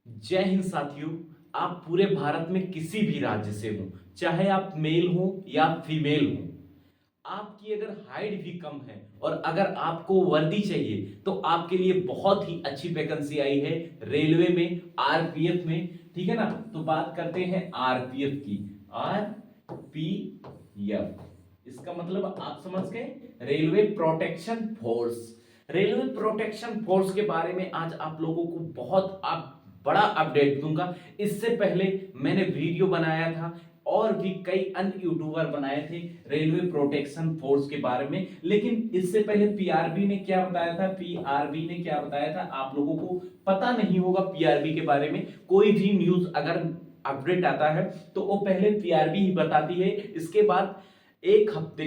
जय हिंद साथियों। आप पूरे भारत में किसी भी राज्य से हो, चाहे आप मेल हो या फीमेल हो, आपकी अगर हाइट भी कम है और अगर आपको वर्दी चाहिए तो आपके लिए बहुत ही अच्छी वैकेंसी आई है रेलवे में, आरपीएफ में। ठीक है ना। तो बात करते हैं आरपीएफ की। आरपीएफ इसका मतलब आप समझ गए, railway protection force. Railway protection force के बारे में आज आप लोगों को बहुत बड़ा अपडेट दूंगा। इससे पहले मैंने वीडियो बनाया था और भी कई अन्य यूट्यूबर बनाए थे रेलवे प्रोटेक्शन फोर्स के बारे में, लेकिन इससे पहले पीआरबी ने क्या बताया था, पीआरबी ने क्या बताया था आप लोगों को पता नहीं होगा। पीआरबी के बारे में कोई भी न्यूज अगर अपडेट आता है तो वो पहले पीआरबी ही बताती है, इसके बाद एक हफ्ते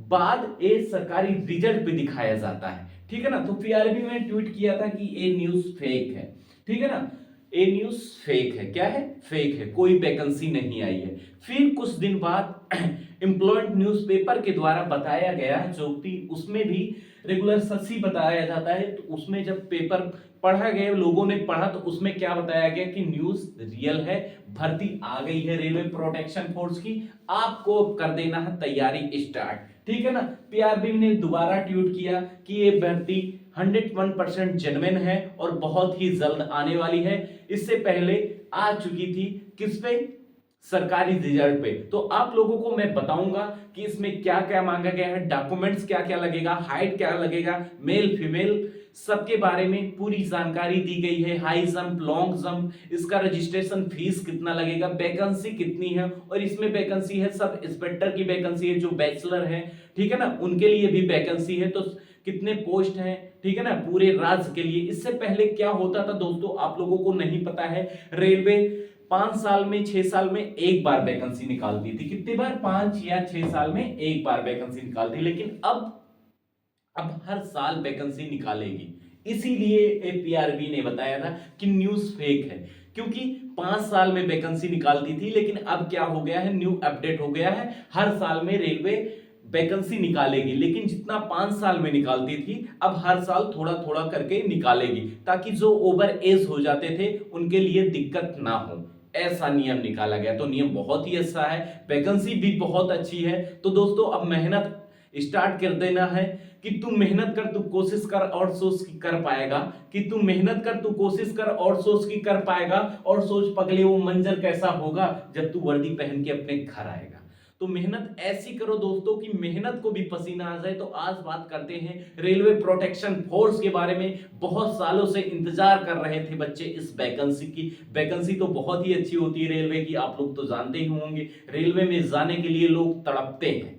बाद ये सरकारी रिजल्ट पे दिखाया जाता है। ठीक है ना। तो पीआरबी ने ट्वीट किया था कि ये न्यूज फेक है। ठीक है ना। ये न्यूज फेक है। क्या है? फेक है, कोई वैकेंसी नहीं आई है। फिर कुछ दिन बाद एम्प्लॉयड न्यूज़पेपर के द्वारा बताया गया, जो कि उसमें भी रेगुलर सच ही बताया जाता है। तो उसमें जब पेपर पढ़ा गया, लोगों ने पढ़ा, तो उसमें क्या बताया गया कि न्यूज रियल है, भर्ती आ गई है रेलवे प्रोटेक्शन फोर्स की, आपको कर देना है तैयारी स्टार्ट। ठीक है ना। पीआरबी ने दोबारा ट्वीट किया कि ये भर्ती 101% जेन्युइन है और बहुत ही जल्द आने वाली है। इससे पहले आ चुकी थी किस पे? सरकारी रिजल्ट पे। तो आप लोगों को मैं बताऊंगा कि इसमें क्या क्या मांगा गया है, डॉक्यूमेंट्स क्या क्या लगेगा, हाइट क्या लगेगा, मेल फीमेल सबके बारे में पूरी जानकारी दी गई है। हाई जंप, लॉन्ग जंप, इसका रजिस्ट्रेशन फीस कितना लगेगा, वैकेंसी कितनी है, और इसमें वैकेंसी है सब इंस्पेक्टर की वैकेंसी है जो बैचलर है। ठीक है ना, उनके लिए भी वैकेंसी है। तो कितने पोस्ट हैं, ठीक है ना, पूरे राज्य के लिए। इससे पहले क्या होता था दोस्तों, आप लोगों को नहीं पता है, रेलवे 5 साल में 6 साल में एक बार वैकेंसी निकालती थी। कितनी बार? 5 या 6 साल में एक बार वैकेंसी निकालती, लेकिन अब हर साल वैकेंसी निकालेगी। इसीलिए एपीआरबी ने बताया था कि न्यूज फेक है, क्योंकि 5 साल में वैकेंसी निकालती थी, लेकिन अब क्या हो गया है, न्यू अपडेट हो गया है, हर साल में रेलवे वैकेंसी निकालेगी। लेकिन जितना 5 साल में निकालती थी, अब हर साल थोड़ा थोड़ा करके निकालेगी, ताकि जो ओवर एज हो जाते थे उनके लिए दिक्कत ना हो। ऐसा नियम निकाला गया। तो नियम बहुत ही अच्छा है, वैकेंसी भी बहुत अच्छी है। तो दोस्तों अब मेहनत स्टार्ट कर देना है कि तू मेहनत कर, तू कोशिश कर और सोच की कर पाएगा, कि तू मेहनत कर, तू कोशिश कर और सोच की कर पाएगा। और सोच पगले वो मंजर कैसा होगा जब तू वर्दी पहन के अपने घर आएगा। तो मेहनत ऐसी करो दोस्तों कि मेहनत को भी पसीना आ जाए। तो आज बात करते हैं रेलवे प्रोटेक्शन फोर्स के बारे में। बहुत सालों से इंतजार कर रहे थे बच्चे इस वैकेंसी की। वैकेंसी तो बहुत ही अच्छी होती है रेलवे की, आप लोग तो जानते ही होंगे। रेलवे में जाने के लिए लोग तड़पते हैं।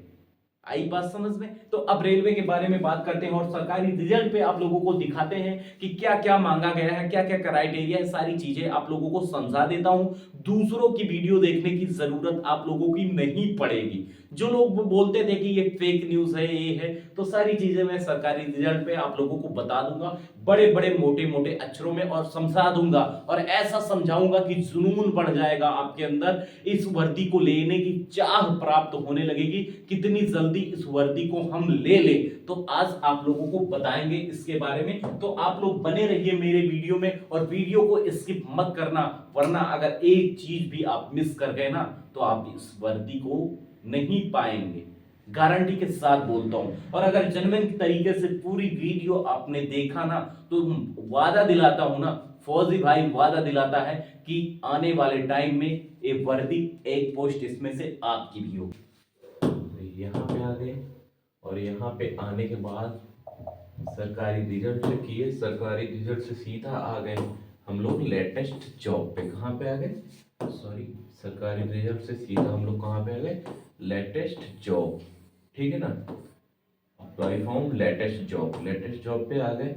आई बात समझ में? तो अब रेलवे के बारे में बात करते हैं और सरकारी रिजल्ट पे आप लोगों को दिखाते हैं कि क्या क्या मांगा गया है, क्या क्या क्राइटेरिया है, सारी चीजें आप लोगों को समझा देता हूं। दूसरों की वीडियो देखने की जरूरत आप लोगों की नहीं पड़ेगी। जो लोग बोलते थे कि ये फेक न्यूज है, ये है, तो सारी चीजें मैं सरकारी रिजल्ट पे आप लोगों को बता दूंगा, बड़े बड़े मोटे मोटे अक्षरों में, और समझा दूंगा। और ऐसा समझाऊंगा कि जुनून बढ़ जाएगा आपके अंदर, इस वर्दी को लेने की चाह प्राप्त होने लगेगी। कितनी जल्दी इस वर्दी को हम ले ले, तो आज आप लोगों को बताएंगे इसके बारे में। तो आप लोग बने रहिए मेरे वीडियो में और वीडियो को स्किप मत करना, वरना अगर एक चीज भी आप मिस कर गए ना तो आप इस वर्दी को नहीं पाएंगे। गारंटी के साथ बोलता हूं। और अगर जेन्युइन तरीके से पूरी वीडियो आपने देखा ना, तो वादा दिलाता हूं ना, फौजी भाई वादा दिलाता है कि आने वाले टाइम में ये वर्दी एक पोस्ट इसमें से आपकी भी होगी। यहाँ पे आ गए और यहाँ पे आने के बाद सरकारी रिजल्ट चेक किए, सरकारी रिजल्ट से सीधा आ गए हम लोग लेटेस्ट जॉब पे। कहाँ पे आ गए? सॉरी, सरकारी रिजल्ट से सीधा हम लोग कहाँ पे आ गए? Latest job. ठीक है ना। Apply form latest job, latest job पे आ गए।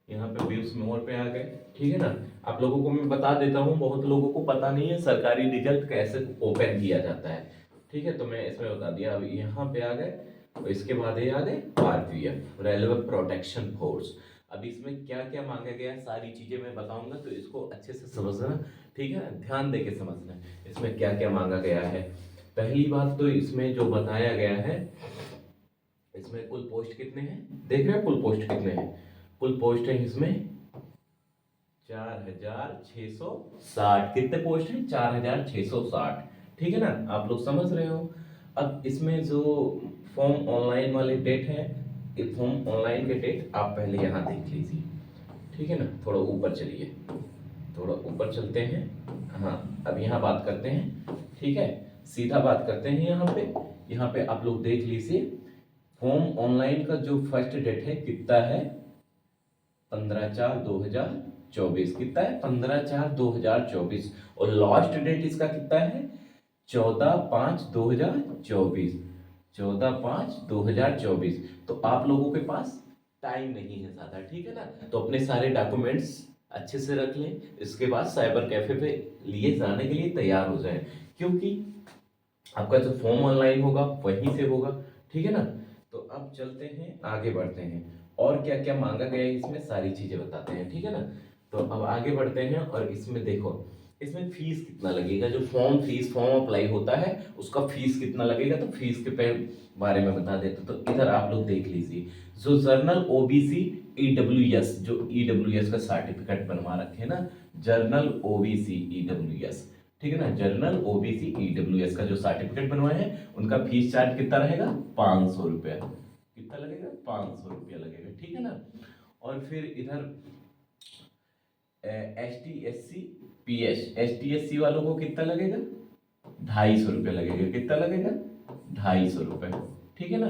यहाँ पे व्यूज मोर पे आ गए। ठीक है ना। आप लोगों को मैं बता देता हूँ, बहुत लोगों को पता नहीं है सरकारी रिजल्ट कैसे ओपन किया जाता है। ठीक है, तो मैं इसमें बता दिया। अब यहाँ पे आ गए और इसके बाद ये आ गए आरपीएफ, रेलवे प्रोटेक्शन फोर्स। अब इसमें क्या क्या मांगा गया है सारी चीजें मैं बताऊंगा, तो इसको अच्छे से समझना। ठीक है, ध्यान दे के समझना इसमें क्या क्या मांगा गया है। पहली बात तो इसमें जो बताया गया है, इसमें कुल पोस्ट कितने हैं देख रहे हैं? कुल पोस्ट कितने हैं? कुल पोस्ट है इसमें 4660। कितने पोस्ट हैं? 4660। ठीक है ना, आप लोग समझ रहे हो। अब इसमें जो फॉर्म ऑनलाइन वाले डेट है, ये फॉर्म ऑनलाइन के डेट आप पहले यहाँ देख लीजिए। ठीक है ना, थोड़ा ऊपर चलिए, थोड़ा ऊपर चलते हैं। हाँ, अब यहाँ बात करते हैं। ठीक है, सीधा बात करते हैं। यहाँ पे आप लोग देख लीजिए, फॉर्म ऑनलाइन का जो फर्स्ट डेट है कितना है? 15/4/2024। कितना है? 15/4/2024। और लास्ट डेट इसका कितना है? 14/5/2024। 14/5/2024। तो आप लोगों के पास टाइम नहीं है ज्यादा। ठीक है ना, तो अपने सारे डॉक्यूमेंट्स अच्छे से रख लें। इसके बाद साइबर कैफे पे लिए जाने के लिए तैयार हो जाएं, क्योंकि आपका जो फॉर्म ऑनलाइन होगा वहीं से होगा। ठीक है ना, तो अब चलते हैं, आगे बढ़ते हैं। और क्या क्या मांगा गया है इसमें सारी चीजें बताते हैं। ठीक है ना, तो अब आगे बढ़ते हैं। और इसमें देखो, इसमें फीस कितना लगेगा? जो फॉर्म अप्लाई होता है उसका फीस कितना लगेगा, तो फीस के बारे में बता देते। तो इधर आप लोग देख लीजिए, जो जर्नल ओबीसी ईडब्ल्यूएस, जो ईडब्ल्यूएस का सर्टिफिकेट बनवा रखे ना, जर्नल ओबीसी ईडब्ल्यूएस, ठीक है ना, जर्नल ओबीसी ईडब्ल्यूएस का जो सर्टिफिकेट बनवाए हैं उनका फीस चार्ज कितना रहेगा? 500 रुपया। कितना लगेगा? 500 रुपया लगेगा। ठीक है ना, और फिर इधर S T S C P S वालों को कितना लगेगा? 250 रुपया लगेगा। कितना लगेगा? 250 रुपए। ठीक है ना,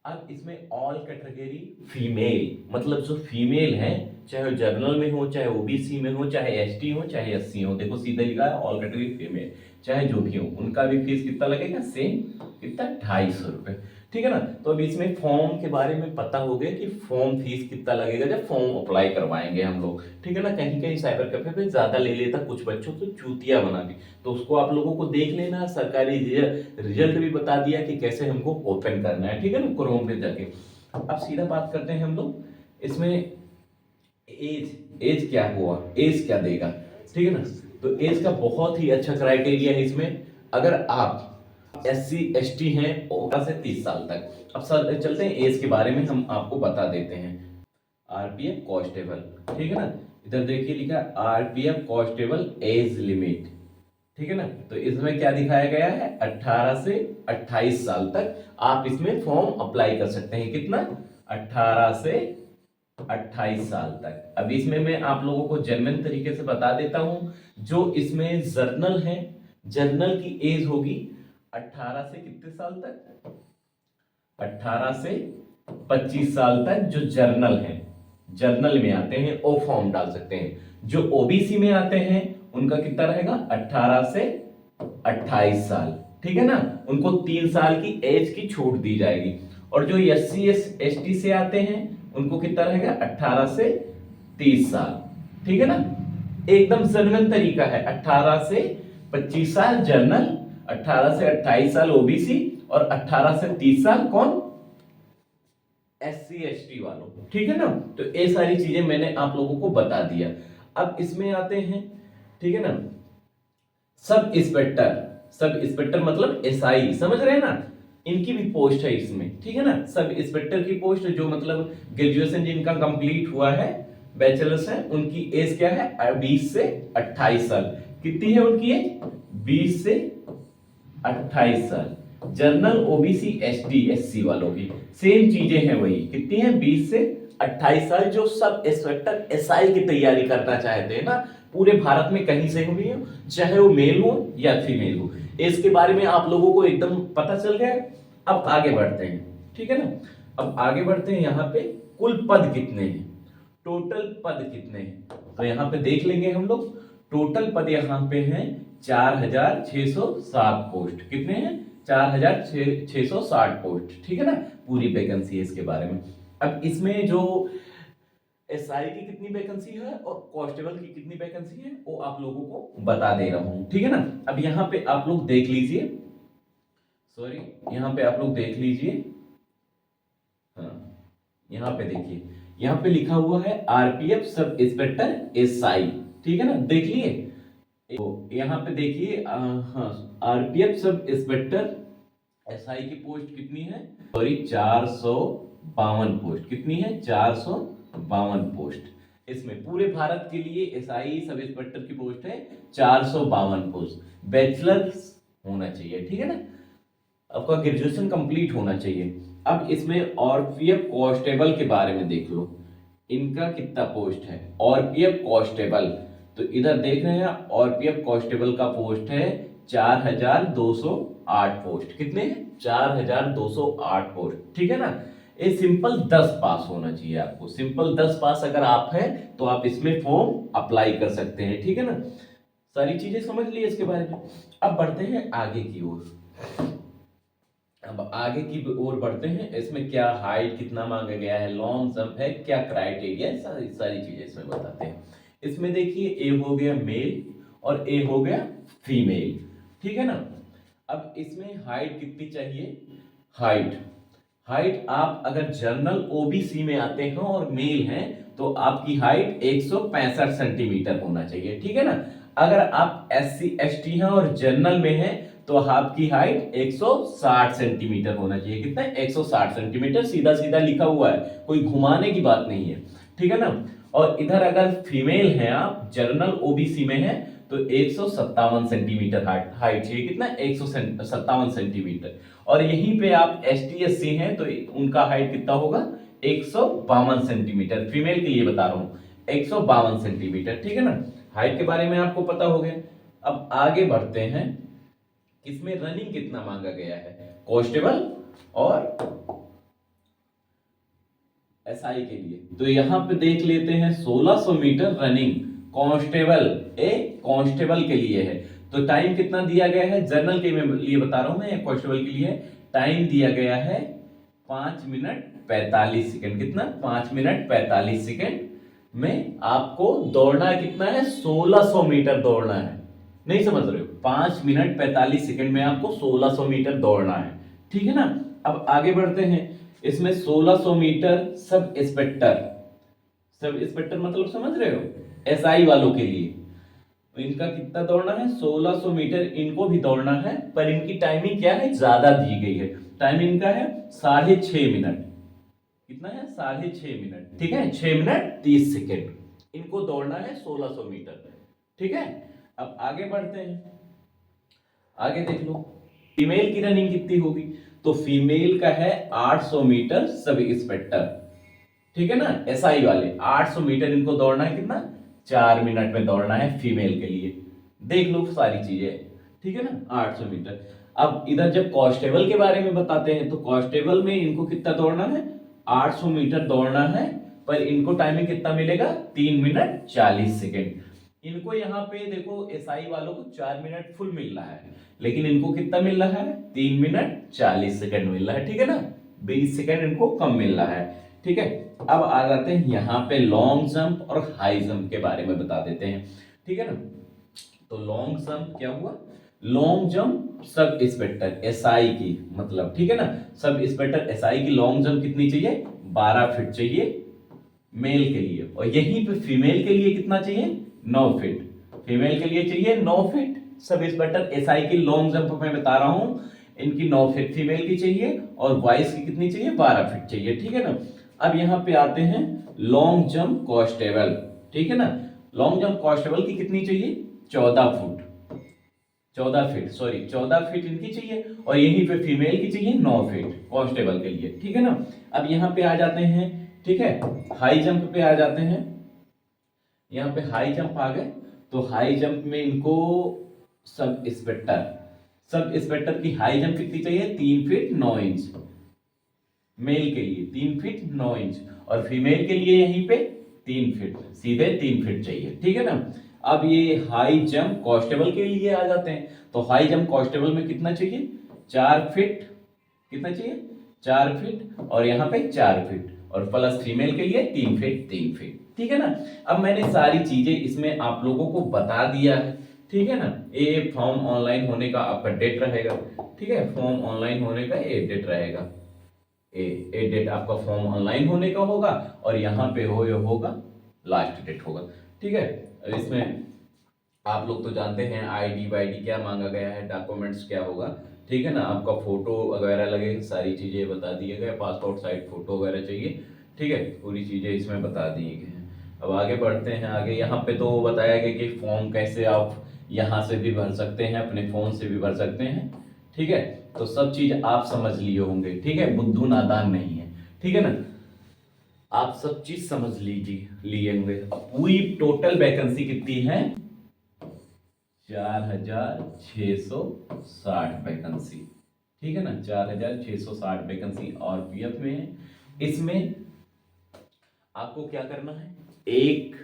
अब इसमें ऑल कैटेगरी फीमेल, मतलब जो फीमेल है, चाहे जनरल में हो, चाहे ओबीसी में हो, चाहे एसटी हो, चाहे एससी हो, देखो सीधा लिखा है ऑल कैटेगरी फीमेल, चाहे जो भी हो, उनका भी फीस कितना लगेगा? सेम। कितना? 250 रुपए। ठीक है ना, तो अब इसमें फॉर्म के बारे में पता हो गया कि फॉर्म फीस कितना लगेगा जब फॉर्म अप्लाई करवाएंगे हम लोग। ठीक है ना, कहीं कहीं साइबर कैफे पे ज्यादा ले लेता कुछ बच्चों तो चूतिया बना दी, तो उसको आप लोगों को देख लेना। सरकारी रिजल्ट भी बता दिया कि कैसे हमको ओपन करना है। ठीक है ना, क्रोम पे जाके। अब सीधा बात करते हैं हम लोग इसमें, एज क्या हुआ, एज क्या देगा? ठीक है ना, तो एज का बहुत ही अच्छा क्राइटेरिया है इसमें। अगर आप SC ST हैं 15 से 30 साल तक। अब सर चलते हैं एज के बारे में, हम आपको बता देते हैं। RPF कांस्टेबल, ठीक है ना, इधर देखिए लिखा RPF कांस्टेबल एज लिमिट। ठीक है ना, तो इसमें क्या दिखाया गया है? 18 से 28 साल तक आप इसमें फॉर्म अप्लाई कर सकते हैं। कितना? 18 से 28 साल तक। अब इसमें मैं आप लोगों को जेन्युइन तरीके से बता देता हूं, जो इसमें जर्नल है, जर्नल की एज होगी 18 से कितने साल तक? 18 से 25 साल तक जो जर्नल है, जर्नल में आते हैं वो फॉर्म डाल सकते हैं। जो ओबीसी में आते हैं उनका कितना रहेगा? 18 से 28 साल। ठीक है ना, उनको 3 साल की एज की छूट दी जाएगी। और जो SC ST से आते हैं उनको कितना रहेगा? 18 से 30 साल। ठीक है ना, एकदम जनरल तरीका है। 18 से 25 साल जर्नल, 18 से 28 साल ओबीसी, और 18 से 30 साल कौन? SC ST वालों। ठीक है ना, तो ये सारी चीजें मैंने आप लोगों को बता दिया। अब इसमें आते हैं, ठीक है ना, सब इंस्पेक्टर। सब इंस्पेक्टर मतलब SI, समझ रहे हैं ना, इनकी भी पोस्ट है इसमें। ठीक है ना, सब इंस्पेक्टर की पोस्ट, जो मतलब ग्रेजुएशन जिनका कंप्लीट हुआ है, बैचलर्स है, उनकी एज क्या है? 20 से 28 साल। कितनी है उनकी एज? 20 से 28 साल। जनरल ओबीसी ST SC वालों की सेम चीजें हैं वही। कितनी है? 20 से 28 साल। जो सब इंस्पेक्टर SI की तैयारी करना चाहते हैं ना, पूरे भारत में कहीं से भी हो, चाहे वो मेल हो या फीमेल हो, इसके बारे में आप लोगों को एकदम पता चल गया। अब आगे बढ़ते हैं। ठीक है ना, अब आगे बढ़ते हैं। यहाँ पे कुल पद कितने हैं, टोटल पद कितने हैं, तो यहाँ पे देख लेंगे हम लोग। टोटल पद यहाँ पे हैं 4660 पोस्ट। कितने हैं? 4660 पोस्ट। ठीक है ना, पूरी वैकेंसी है इसके बारे में। अब इसमें जो SI की कितनी वैकेंसी है और कांस्टेबल की कितनी वैकेंसी है वो आप लोगों को बता दे रहा हूं। ठीक है ना, अब यहाँ पे आप लोग देख लीजिए, सॉरी, यहाँ पे आप लोग देख लीजिए। हाँ, यहाँ पे देखिए, यहाँ पे लिखा हुआ है RPF सब इंस्पेक्टर SI। ठीक है ना, देख लिए। तो यहाँ पे देखिए, हाँ, RPF सब इंस्पेक्टर SI की पोस्ट कितनी है? Sorry, 452 post. कितनी है? 452 पोस्ट। इसमें पूरे भारत के लिए एसआई सब इंस्पेक्टर की पोस्ट है 452 पोस्ट। बैचलर होना चाहिए, ठीक है ना, आपका ग्रेजुएशन कंप्लीट होना चाहिए। अब इसमें आरपीएफ कांस्टेबल के बारे में देख लो, इनका कितना पोस्ट है आरपीएफ कांस्टेबल। तो इधर देख रहे हैं आरपीएफ कांस्टेबल का पोस्ट है 4208 पोस्ट। कितने? 4208 पोस्ट, ठीक है ना। ये सिंपल 10 पास होना चाहिए आपको, सिंपल 10 पास अगर आप है तो आप इसमें फॉर्म अप्लाई कर सकते हैं, ठीक है ना। सारी चीजें समझ ली इसके बारे में। अब बढ़ते हैं आगे की ओर। अब आगे की ओर बढ़ते हैं। इसमें क्या हाइट कितना मांगा गया है, लॉन्ग जंप है, क्या क्राइटेरिया है, सारी सारी चीजें इसमें बताते हैं। इसमें देखिए ए हो गया मेल और ए हो गया फीमेल, ठीक है ना। अब इसमें हाइट कितनी चाहिए, हाइट हाइट आप अगर जनरल ओबीसी में आते हैं और मेल हैं तो आपकी हाइट 165 सेंटीमीटर होना चाहिए, ठीक है ना। अगर आप एससी एसटी हैं और जनरल में हैं तो आपकी हाइट 160 सेंटीमीटर होना चाहिए। कितना? 160 सेंटीमीटर, सीधा सीधा लिखा हुआ है, कोई घुमाने की बात नहीं है, ठीक है ना। और इधर अगर फीमेल हैं आप, जनरल ओबीसी में हैं तो 157 सेंटीमीटर हाइट चाहिए। कितना? 157 सेंटीमीटर। और यहीं पे आप एसटी एससी हैं तो उनका हाइट कितना होगा? 152 सेंटीमीटर। फीमेल के लिए बता रहा हूं 152 सेंटीमीटर, ठीक है ना। हाइट के बारे में आपको पता हो गया। अब आगे बढ़ते हैं, इसमें रनिंग कितना मांगा गया है कांस्टेबल और एसआई के लिए। तो यहां पे देख लेते हैं 1600 मीटर रनिंग कांस्टेबल, ए कांस्टेबल के लिए है। तो टाइम कितना दिया गया है, जनरल के लिए बता रहा हूं मैं, कांस्टेबल के लिए टाइम दिया गया है 5 मिनट 45 सेकंड। कितना? 5 मिनट 45 सेकंड में आपको दौड़ना है। कितना है? 1600 मीटर दौड़ना है। नहीं समझ रहे हो? 5 मिनट 45 सेकंड में आपको 1600 मीटर दौड़ना है, ठीक है ना। अब आगे बढ़ते हैं। इसमें 1600 metre sub inspector, sub inspector मतलब समझ रहे हो, एसआई वालों के लिए इनका कितना दौड़ना है? 1600 मीटर इनको भी दौड़ना है, पर इनकी टाइमिंग क्या है, ज्यादा दी गई है। टाइमिंग इनका है 6.5 मिनट। कितना है? 6.5 मिनट, ठीक है। 6 मिनट 30 सेकेंड इनको दौड़ना है 1600 मीटर, ठीक है। अब आगे बढ़ते हैं, आगे देख लो फीमेल की रनिंग कितनी होगी। तो फीमेल का है 800 मीटर सब इंस्पेक्टर, ठीक है ना। एसआई वाले 800 मीटर इनको दौड़ना है। कितना? 4 मिनट में दौड़ना है फीमेल के लिए। देख लो सारी चीजें, ठीक है ना, 800 मीटर। अब इधर जब कांस्टेबल के बारे में बताते हैं तो कांस्टेबल में इनको कितना दौड़ना है? 800 मीटर दौड़ना है, पर इनको टाइमिंग कितना मिलेगा? 3 मिनट 40 सेकेंड। इनको यहाँ पे देखो एसआई वालों को 4 मिनट फुल मिल रहा है, लेकिन इनको कितना मिल रहा है? 3 मिनट 40 सेकेंड मिल रहा है, ठीक है ना। 20 सेकेंड इनको कम मिल रहा है, ठीक है। अब आ जाते हैं यहाँ पे लॉन्ग जंप और हाई जंप के बारे में बता देते हैं, ठीक है ना। तो लॉन्ग जंप क्या हुआ? Long jump sub inspector SI की मतलब, ठीक है ना, सब इंस्पेक्टर एसआई की लॉन्ग जंप कितनी चाहिए? 12 फीट चाहिए मेल के लिए। और यहीं पे फीमेल के लिए कितना चाहिए? 9 फीट। फीमेल के लिए चाहिए 9 फीट। सब इंस्पेक्टर एसआई की लॉन्ग जंप में बता रहा हूं, इनकी 9 फीट फीमेल की चाहिए और बॉयज की कितनी चाहिए? 12 फीट चाहिए, ठीक है ना। अब यहां पे आते हैं लॉन्ग जंप कांस्टेबल, ठीक है ना। लॉन्ग जंप कांस्टेबल की कितनी चाहिए? 14 फुट, 14 फीट, सॉरी 14 फीट इनकी चाहिए और यहीं पे फीमेल की चाहिए 9 फीट कांस्टेबल के लिए, ठीक है ना। अब यहाँ पे आ जाते हैं, ठीक है, हाई जंप पे आ जाते हैं। यहाँ पे हाई जंप आ गए तो हाई जंप में इनको सब इंस्पेक्टर, सब इंस्पेक्टर की हाई जंप कितनी चाहिए? 3 फीट 9 इंच मेल के लिए, 3 फीट 9 इंच, और फीमेल के लिए यहीं पे 3 फीट, सीधे 3 फीट चाहिए, ठीक है ना। अब ये हाई जंप कांस्टेबल के लिए आ जाते हैं। तो हाई जंप कांस्टेबल में कितना चाहिए? 4 फीट। कितना चाहिए? 4 फीट, और यहाँ पे 4 फीट, और प्लस फीमेल के लिए 3 फीट 3 फीट, ठीक है ना। अब मैंने सारी चीजें इसमें आप लोगों को बता दिया है, ठीक है ना। ये फॉर्म ऑनलाइन होने का आपका डेट रहेगा, ठीक है, फॉर्म ऑनलाइन होने का ये डेट रहेगा, ए डेट आपका फॉर्म ऑनलाइन होने का होगा, और यहाँ पे होगा लास्ट डेट होगा, ठीक है। अब इसमें आप लोग तो जानते हैं आईडी वाईडी क्या मांगा गया है, डॉक्यूमेंट्स क्या होगा, ठीक है ना। आपका फोटो वगैरह लगेगा, सारी चीजें बता दिए गए, पासपोर्ट साइज फोटो वगैरह चाहिए, ठीक है, पूरी चीजें इसमें बता दिए गए हैं, अब आगे बढ़ते हैं। आगे यहाँ पे तो बताया गया कि फॉर्म कैसे आप यहाँ से भी भर सकते हैं, अपने फोन से भी भर सकते हैं, ठीक है। तो सब चीज आप समझ लिए होंगे, ठीक है, बुद्धू नादान नहीं है, ठीक है ना। आप सब चीज समझ लीजिए लिए होंगे। अब पूरी टोटल वैकेंसी कितनी है? 4660 वैकेंसी, ठीक है ना। 4660 वैकेंसी और पीएफ में है। इसमें आपको क्या करना है? एक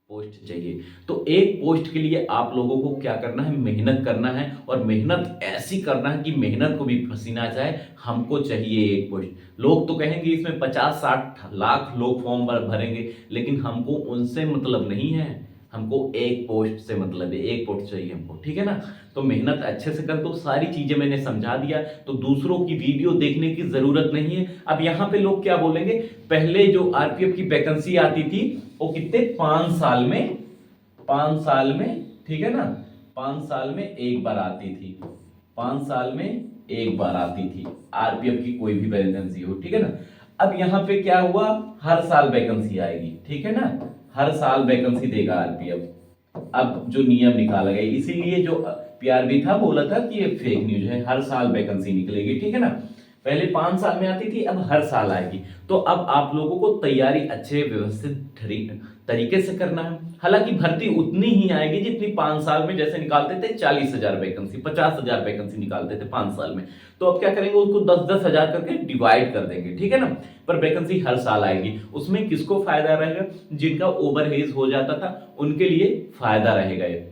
पोस्ट चाहिए। तो एक पोस्ट के लिए आप लोगों को क्या करना है? मेहनत करना है, और मेहनत ऐसी करना है कि मेहनत को भी पसीना जाए। हमको चाहिए एक पोस्ट। लोग तो कहेंगे इसमें 50-60 लाख लोग फॉर्म भरेंगे, लेकिन हमको उनसे मतलब नहीं है, हमको एक पोस्ट से मतलब है, एक पोस्ट चाहिए हमको, ठीक है ना। तो मेहनत अच्छे से कर दो। सारी चीजें मैंने समझा दिया, तो दूसरों की वीडियो देखने की जरूरत नहीं है। अब यहाँ पे लोग क्या बोलेंगे, पहले जो आरपीएफ की वैकेंसी आती थी वो कितने 5 साल में, 5 साल में, ठीक है ना, 5 साल में एक बार आती थी, 5 साल में एक बार आती थी आरपीएफ की कोई भी वैकेंसी हो, ठीक है ना। अब यहाँ पे क्या हुआ, हर साल वैकेंसी आएगी, ठीक है ना, हर साल वैकेंसी देगा आरपीएफ। अब जो नियम निकाला गया, इसीलिए जो पीआरबी था बोला था कि ये फेक न्यूज है, हर साल वैकेंसी निकलेगी, ठीक है ना। पहले 5 साल में आती थी, अब हर साल आएगी। तो अब आप लोगों को तैयारी अच्छे व्यवस्थित तरीके से करना है। हालांकि भर्ती उतनी ही आएगी जितनी 5 साल में जैसे निकालते थे 40,000 वैकेंसी, 50,000 वैकेंसी निकालते थे 5 साल में। तो अब क्या करेंगे, उसको 10-10 हजार करके डिवाइड कर देंगे, ठीक है ना। पर वैकेंसी हर साल आएगी। उसमें किसको फायदा रहेगा? जिनका ओवर एज हो जाता था उनके लिए फायदा रहेगा ये।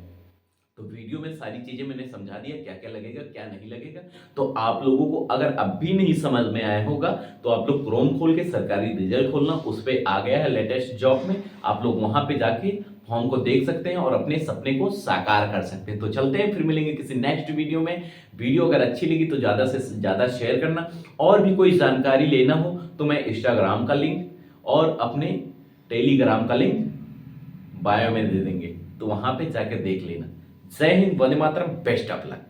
तो वीडियो में सारी चीजें मैंने समझा दिया, क्या क्या लगेगा क्या नहीं लगेगा। तो आप लोगों को अगर अब भी नहीं समझ में आया होगा तो आप लोग क्रोम खोल के सरकारी रिजल्ट खोलना, उस पर आ गया है लेटेस्ट जॉब में, आप लोग वहां पे जाके फॉर्म को देख सकते हैं और अपने सपने को साकार कर सकते हैं। तो चलते हैं, फिर मिलेंगे किसी नेक्स्ट वीडियो में। वीडियो अगर अच्छी लगी तो ज्यादा से ज्यादा शेयर करना, और भी कोई जानकारी लेना हो तो मैं इंस्टाग्राम का लिंक और अपने टेलीग्राम का लिंक बायो में दे देंगे, तो वहां पे जाकर देख लेना। जय Hind, Vande Mataram, best of luck.